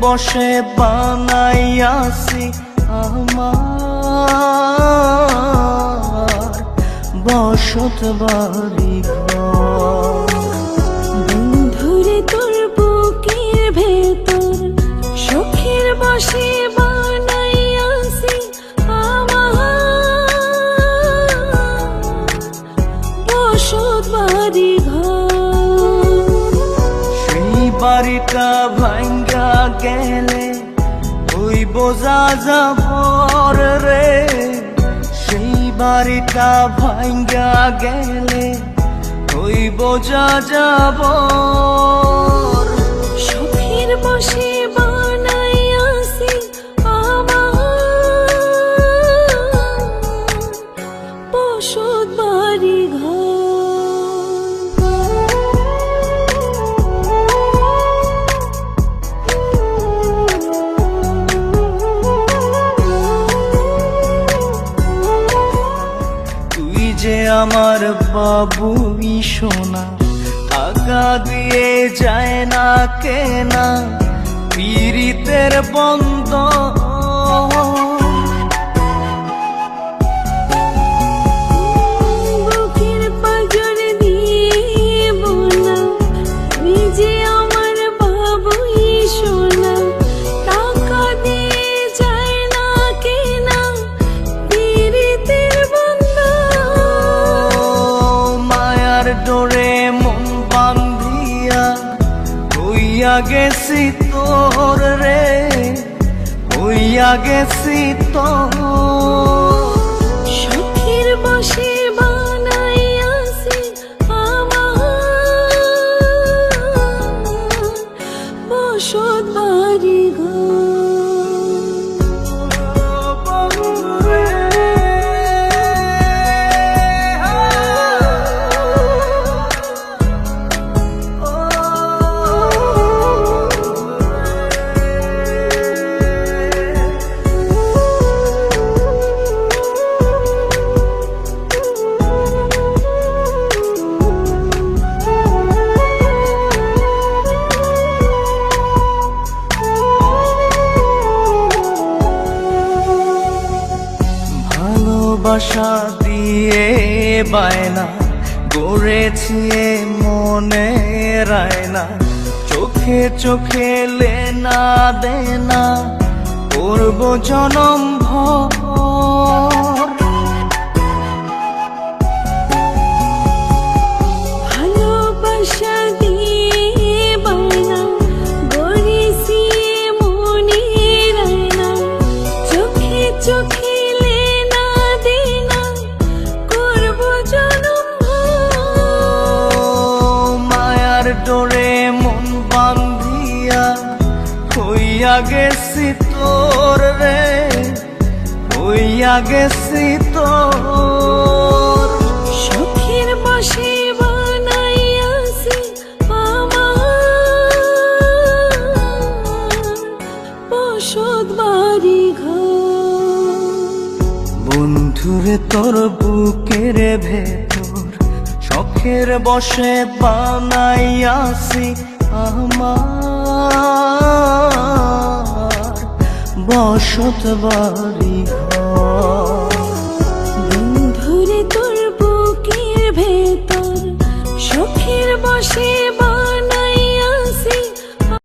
বসে বানাইয়াছি আমার বসত বাড়ি ঘর। বন্ধুরে তোর বুকের ভেতর শখের বসে বানাইয়াছি আমার বসত বাড়ি ঘর। সেই বাড়িটা ভাঙ্গা গেলে ওই বোঝা যাবর রে, সেই বাড়িটা ভাঙ্গা গেলে ওই বোঝা যাবর। শখের বসে বানাইয়াছি আমার বসত বাড়ি ঘর। তুই যে আমার বাবুই সোনা, টাকা দিয়ে যায় না কেনা পীড়িতের বন্ধ। বুকের পাঁজর দিয়ে বোনা তুই যে আমার বাবুই সোনা, টাকা দিয়ে যায় না কেনা পীড়িতের বন্ধন। মায়ার ডোরে মন বান্ধিয়া হইয়া গেছি তোর রে, হইয়া গেছি তোর। শখের বসে বানাইয়াছি আমার বসত বাড়ি ঘর। ভালোবাসা দিয়ে বায়না গড়েছি মনে রায়না, চোখে চোখে লেনা দেনা করব জনম ভর। ভালোবাসা দিয়ে বায়না গড়েছি মনে রায়না, চোখে চোখে লেনা দেনা করব জনম ভর। মায়ার ডোরে মন বান্ধিয়া হইয়া গেছি তোর রে, হইয়া গেছি তোর। শখের বসে বানাইয়াছি আমার বসত বাড়ি ঘর। বন্ধুরে তোর বুকের ভেতর শখের বসে বানাইয়াছি আমার বসত বাড়ি ঘর। বন্ধুরে তোর বুকের ভেতর শখের বসে